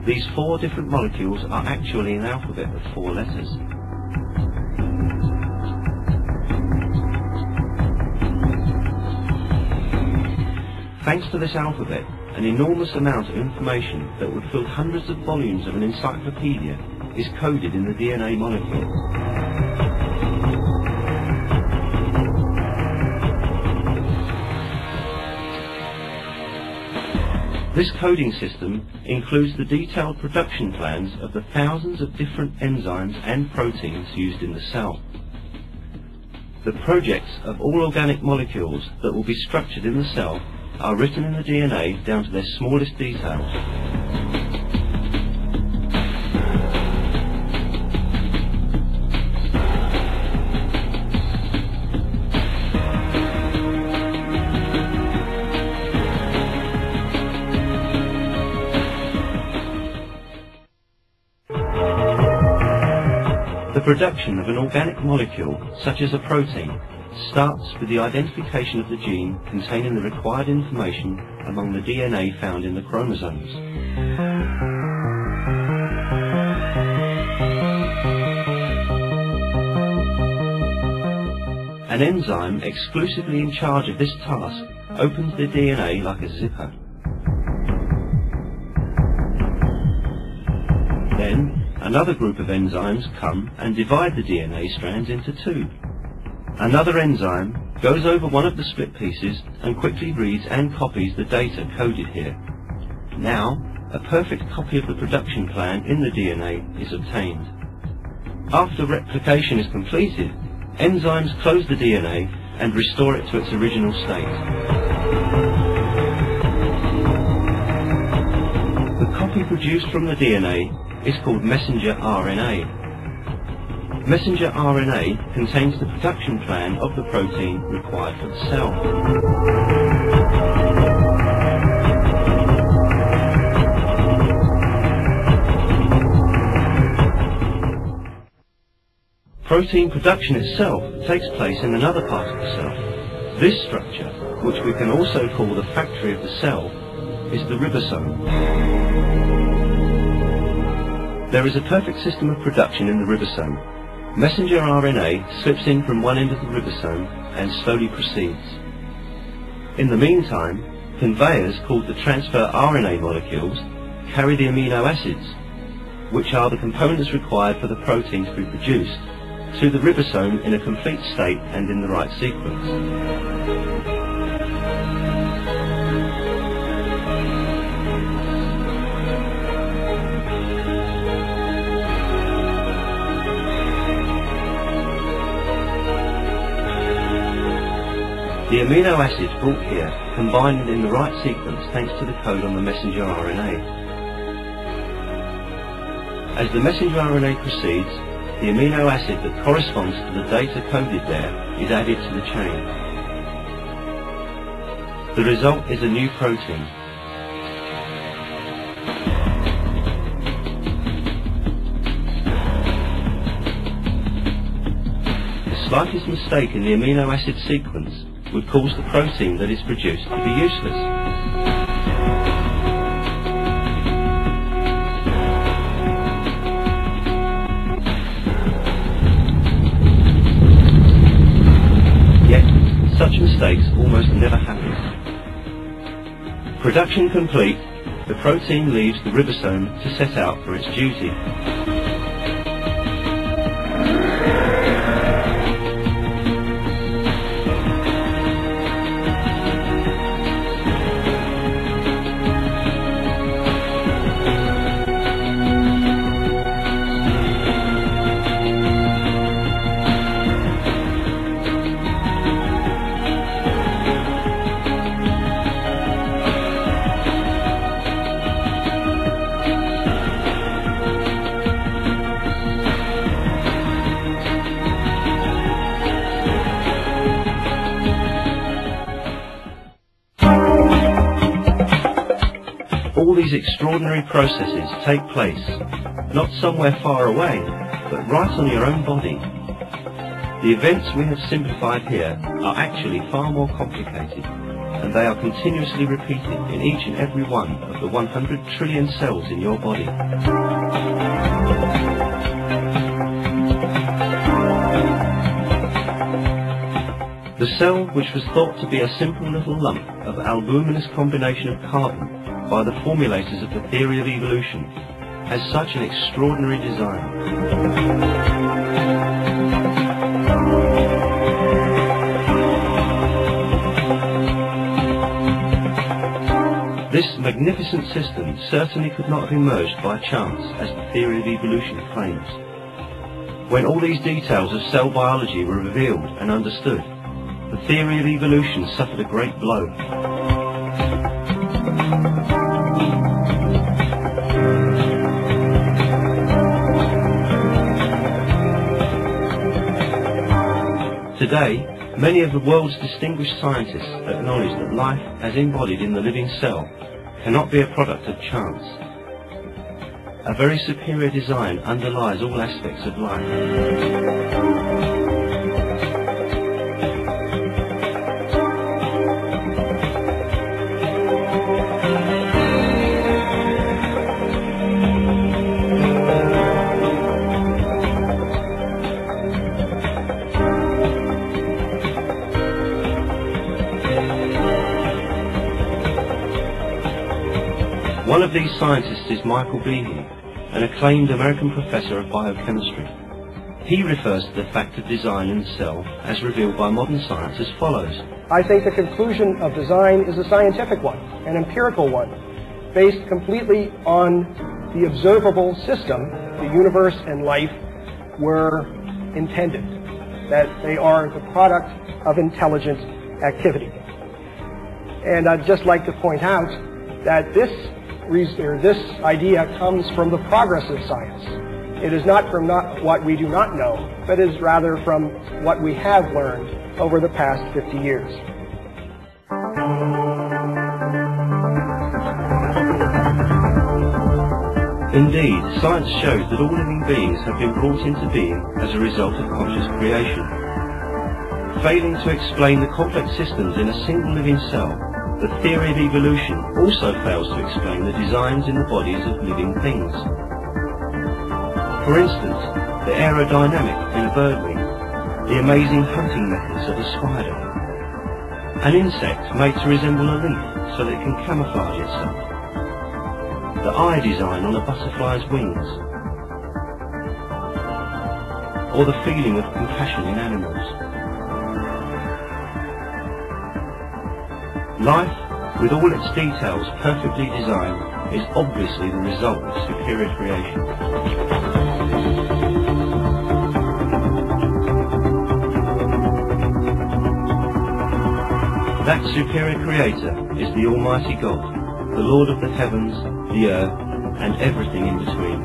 these 4 different molecules are actually an alphabet of 4 letters. Thanks to this alphabet, an enormous amount of information that would fill hundreds of volumes of an encyclopedia is coded in the DNA molecule. This coding system includes the detailed production plans of the thousands of different enzymes and proteins used in the cell. The projects of all organic molecules that will be structured in the cell are written in the DNA down to their smallest details. The production of an organic molecule, such as a protein, starts with the identification of the gene containing the required information among the DNA found in the chromosomes. An enzyme exclusively in charge of this task opens the DNA like a zipper. Then, another group of enzymes come and divide the DNA strands into 2. Another enzyme goes over one of the split pieces and quickly reads and copies the data coded here. Now, a perfect copy of the production plan in the DNA is obtained. After replication is completed, enzymes close the DNA and restore it to its original state. The copy produced from the DNA is called messenger RNA. Messenger RNA contains the production plan of the protein required for the cell. Protein production itself takes place in another part of the cell. This structure, which we can also call the factory of the cell, is the ribosome. There is a perfect system of production in the ribosome. Messenger RNA slips in from one end of the ribosome and slowly proceeds. In the meantime, conveyors called the transfer RNA molecules carry the amino acids, which are the components required for the protein to be produced, to the ribosome in a complete state and in the right sequence. The amino acids brought here combine in the right sequence thanks to the code on the messenger RNA. As the messenger RNA proceeds, the amino acid that corresponds to the data coded there is added to the chain. The result is a new protein. The slightest mistake in the amino acid sequence would cause the protein that is produced to be useless. Yet, such mistakes almost never happen. Production complete, the protein leaves the ribosome to set out for its duty. All these extraordinary processes take place, not somewhere far away, but right on your own body. The events we have simplified here are actually far more complicated, and they are continuously repeated in each and every one of the 100 trillion cells in your body. The cell, which was thought to be a simple little lump of albuminous combination of carbon by the formulators of the theory of evolution, has such an extraordinary design. This magnificent system certainly could not have emerged by chance, as the theory of evolution claims. When all these details of cell biology were revealed and understood, the theory of evolution suffered a great blow. Today, many of the world's distinguished scientists acknowledge that life, as embodied in the living cell, cannot be a product of chance. A very superior design underlies all aspects of life. One of these scientists is Michael Behe, an acclaimed American professor of biochemistry. He refers to the fact of design in the cell as revealed by modern science as follows. I think the conclusion of design is a scientific one, an empirical one, based completely on the observable system the universe and life were intended, that they are the product of intelligent activity. And I'd just like to point out that this idea comes from the progress of science. It is not from what we do not know, but is rather from what we have learned over the past 50 years. Indeed, science shows that all living beings have been brought into being as a result of conscious creation. Failing to explain the complex systems in a single living cell, the theory of evolution also fails to explain the designs in the bodies of living things. For instance, the aerodynamic in a bird wing, the amazing hunting methods of a spider, an insect made to resemble a leaf so that it can camouflage itself, the eye design on a butterfly's wings, or the feeling of compassion in animals. Life, with all its details perfectly designed, is obviously the result of superior creation. That superior creator is the Almighty God, the Lord of the heavens, the earth, and everything in between.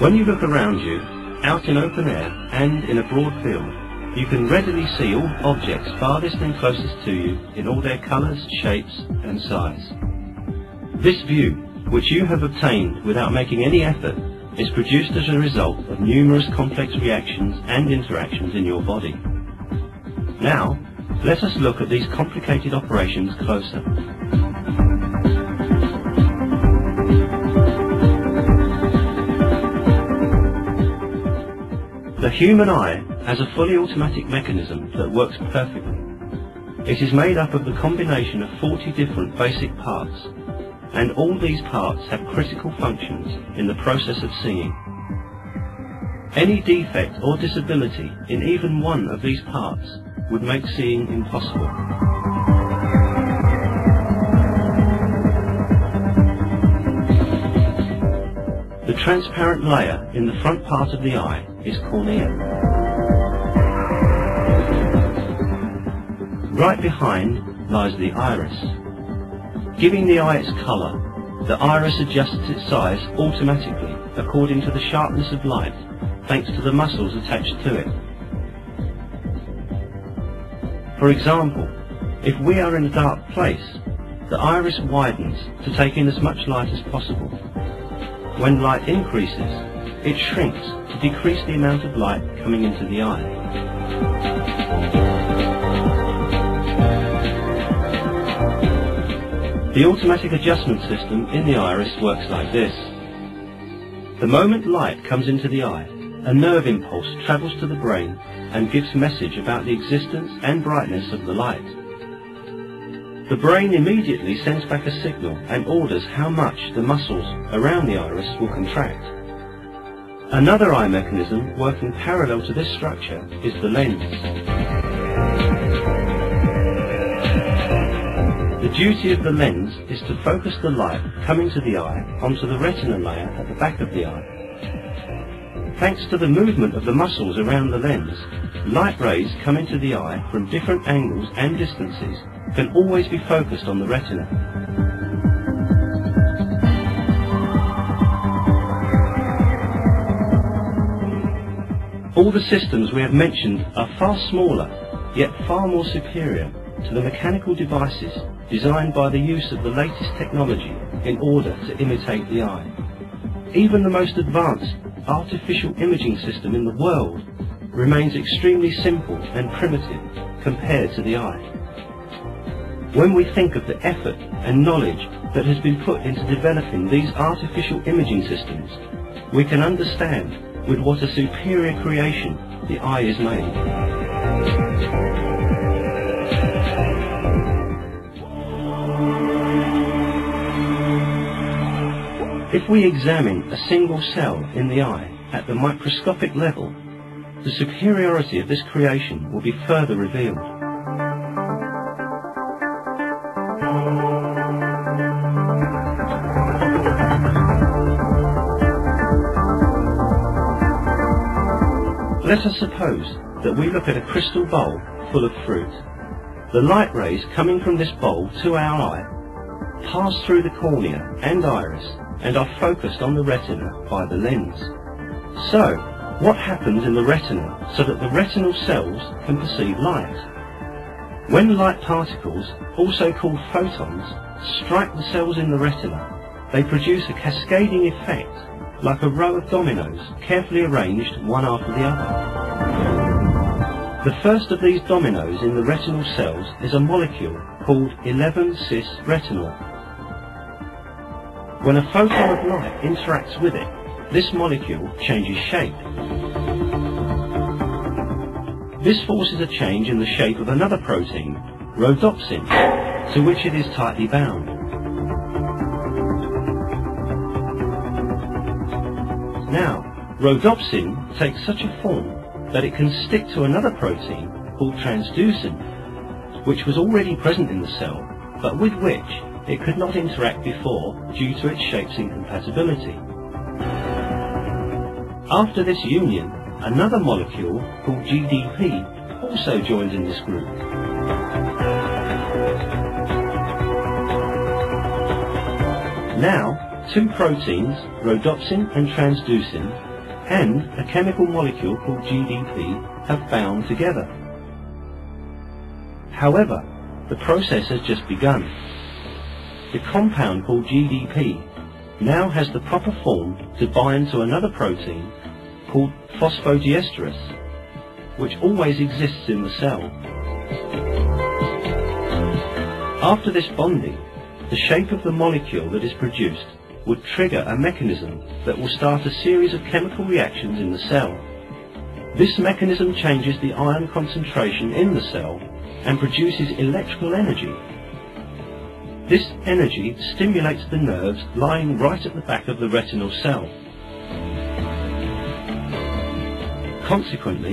When you look around you, out in open air and in a broad field, you can readily see all objects farthest and closest to you in all their colours, shapes and size. This view, which you have obtained without making any effort, is produced as a result of numerous complex reactions and interactions in your body. Now, let us look at these complicated operations closer. The human eye has a fully automatic mechanism that works perfectly. It is made up of the combination of 40 different basic parts, and all these parts have critical functions in the process of seeing. Any defect or disability in even one of these parts would make seeing impossible. transparent layer in the front part of the eye is cornea. Right behind lies the iris. Giving the eye its colour, the iris adjusts its size automatically according to the sharpness of light, thanks to the muscles attached to it. For example, if we are in a dark place, the iris widens to take in as much light as possible. When light increases, it shrinks to decrease the amount of light coming into the eye. The automatic adjustment system in the iris works like this. The moment light comes into the eye, a nerve impulse travels to the brain and gives message about the existence and brightness of the light. The brain immediately sends back a signal and orders how much the muscles around the iris will contract. Another eye mechanism working parallel to this structure is the lens. The duty of the lens is to focus the light coming to the eye onto the retina layer at the back of the eye. Thanks to the movement of the muscles around the lens, light rays coming to the eye from different angles and distances can always be focused on the retina. All the systems we have mentioned are far smaller, yet far more superior to the mechanical devices designed by the use of the latest technology in order to imitate the eye. Even the most advanced artificial imaging system in the world remains extremely simple and primitive compared to the eye. When we think of the effort and knowledge that has been put into developing these artificial imaging systems, we can understand with what a superior creation the eye is made. If we examine a single cell in the eye at the microscopic level, the superiority of this creation will be further revealed. Let us suppose that we look at a crystal bowl full of fruit. The light rays coming from this bowl to our eye pass through the cornea and iris and are focused on the retina by the lens. So, what happens in the retina so that the retinal cells can perceive light? When light particles, also called photons, strike the cells in the retina, they produce a cascading effect like a row of dominoes carefully arranged one after the other. The first of these dominoes in the retinal cells is a molecule called 11-cis retinol. When a photon of light interacts with it, this molecule changes shape. This forces a change in the shape of another protein, rhodopsin, to which it is tightly bound. Now, rhodopsin takes such a form that it can stick to another protein called transducin, which was already present in the cell, but with which it could not interact before due to its shape's incompatibility. After this union, another molecule called GDP also joins in this group. Now, two proteins, rhodopsin and transducin, and a chemical molecule called GDP have bound together. However, the process has just begun. The compound called GDP now has the proper form to bind to another protein called phosphodiesterase, which always exists in the cell. After this bonding, the shape of the molecule that is produced would trigger a mechanism that will start a series of chemical reactions in the cell. This mechanism changes the ion concentration in the cell and produces electrical energy. This energy stimulates the nerves lying right at the back of the retinal cell. Consequently,